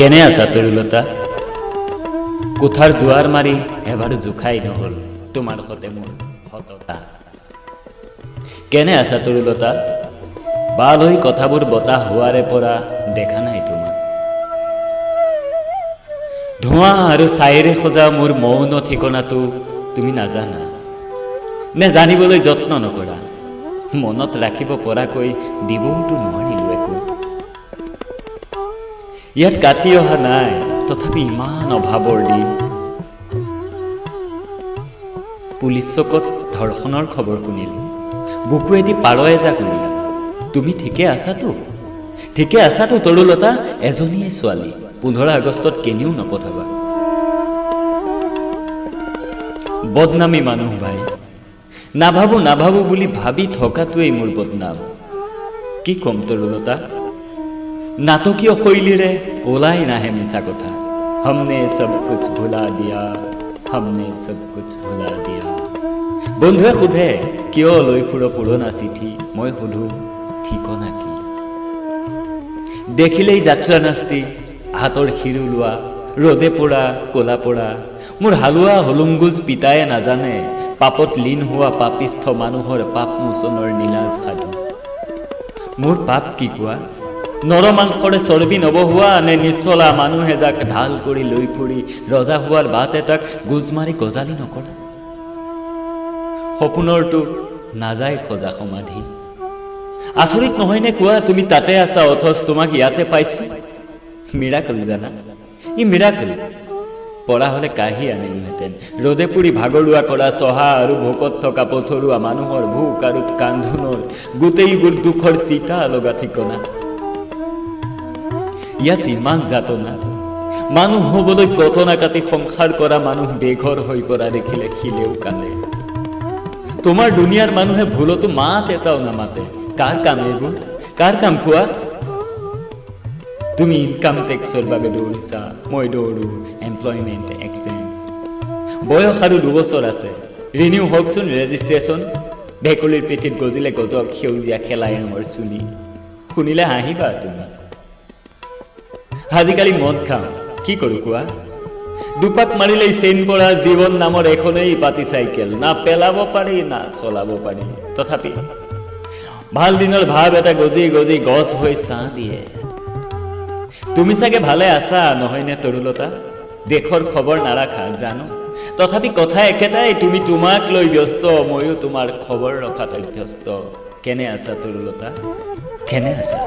কেনে আছা তৰুলতা? কোঠাৰ দুৱাৰ মাৰি এবাৰ জোখাই নহল তোমাৰ সতে মোৰ সততা। কেনে আছা তৰুলতা? বাল হৈ কথাবোৰ বতাহ হোৱাৰে পৰা দেখা নাই তোমাক। ধোঁৱা আৰু ছাইৰে সজা মোৰ মৌন ঠিকনাটো তুমি নাজানা নে জানিবলৈ যত্ন নকৰা। মনত ৰাখিব পৰাকৈ দিবওতো নোৱাৰিলো একো। ইয়াত কাটি অহা নাই তথাপি ইমান অভাৱৰ দিন। পুলিচ চকত ধৰ্ষণৰ খবৰ শুনিলো, বুকুৱেদি পাৰ এজা কৰিলা। তুমি ঠিকে আছাতো? ঠিকে আছাতো তৰুলতা? এজনীয়ে ছোৱালী, 15 আগষ্টত কেনিও নপঠাবা। বদনামী মানুহ ভাই, নাভাবো বুলি ভাবি থকাটোৱেই মোৰ বদনাম। কি কম তৰুলতা? নাটকীয় শৈলীৰে ওলাই নাহে মিছা কথা। हमने सब कुछ भुला दिया, हमने सब कुछ भुला दिया। বন্ধুৱে সোধে কিয় লৈ ফুৰ পুৰণা চিঠি, মই সোধো ঠিকনা কি? দেখিলেই যাত্ৰা নাস্তি, হাতৰ শিৰো লোৱা, ৰ'দে পৰা কলা পৰা। মোৰ হালোৱা হলুংগুজ পিতায়ে নাজানে পাপত লীন হোৱা পাপিষ্ঠ মানুহৰ পাপ মোচনৰ নীলাজ সাধু। মোৰ পাপ কি কোৱা? নৰ মাংসৰে চৰ্বি নবহুৱা নে নিচলা মানুহে যাক ঢাল কৰি লৈ ফুৰি ৰজা হোৱাৰ বাট এটাক গোজ মাৰি গজালি নকৰা? সপোনৰটো নাযায় সজা সমাধি। আচৰিত নহয়নে কোৱা তুমি তাতে আছা অথচ তোমাক ইয়াতে পাইছো? মিৰাকল জানা, ই মিৰাকল। পৰা হলে কাঢ়ি আনিলোহেঁতেন ৰ'দে পুৰি ভাগৰুৱা কৰা চহা আৰু ভোকত থকা পথৰুৱা মানুহৰ ভোক আৰু কান্ধোনৰ গোটেইবোৰ দুখৰ তিতা লগা ঠিকনা। ইয়াত ইমান যাতনা, মানুহ হবলৈ কটনা কাটি সংসাৰ কৰা মানুহ বেঘৰ হৈ পৰা দেখিলে শিলেও কান্দে। তোমাৰ দুনিয়াৰ মানুহে ভুলতো মাত এটাও নামাতে। কাৰ কাম এইবোৰ? কাৰ কাম কোৱা? তুমি ইনকাম টেক্সৰ বাবে দৌৰিছা, মই দৌৰো এমপ্লয়মেণ্ট এক্সচেঞ্জ। বয়স আৰু 2 বছৰ আছে, ৰিনিউ হওকচোন ৰেজিষ্ট্ৰেশ্যন। ভেকুলীৰ পিঠিত গজিলে গজক সেউজীয়া খেলাই ৰঙৰ চুলি। শুনিলে হাঁহিবা তুমি। আজিকালি মদ খাওঁ, কি কৰো কোৱা? দুপাক মাৰিলেই চেইন পৰা জীৱন নামৰ এখনেই পাতি চাইকেল। না পেলাব পাৰি না চলাব পাৰি। তথাপি ভাল দিনৰ ভাৱ এটা গজি গজি গছ হৈ ছাঁ দিয়ে। তুমি চাগে ভালে আছা নহয়নে তৰুলতা? দেশৰ খবৰ নাৰাখা জানো, তথাপি কথা একেটাই, তুমি তোমাক লৈ ব্যস্ত, ময়ো তোমাৰ খবৰ ৰখাত অভ্যস্ত। কেনে আছা তৰুলতা? কেনে আছা?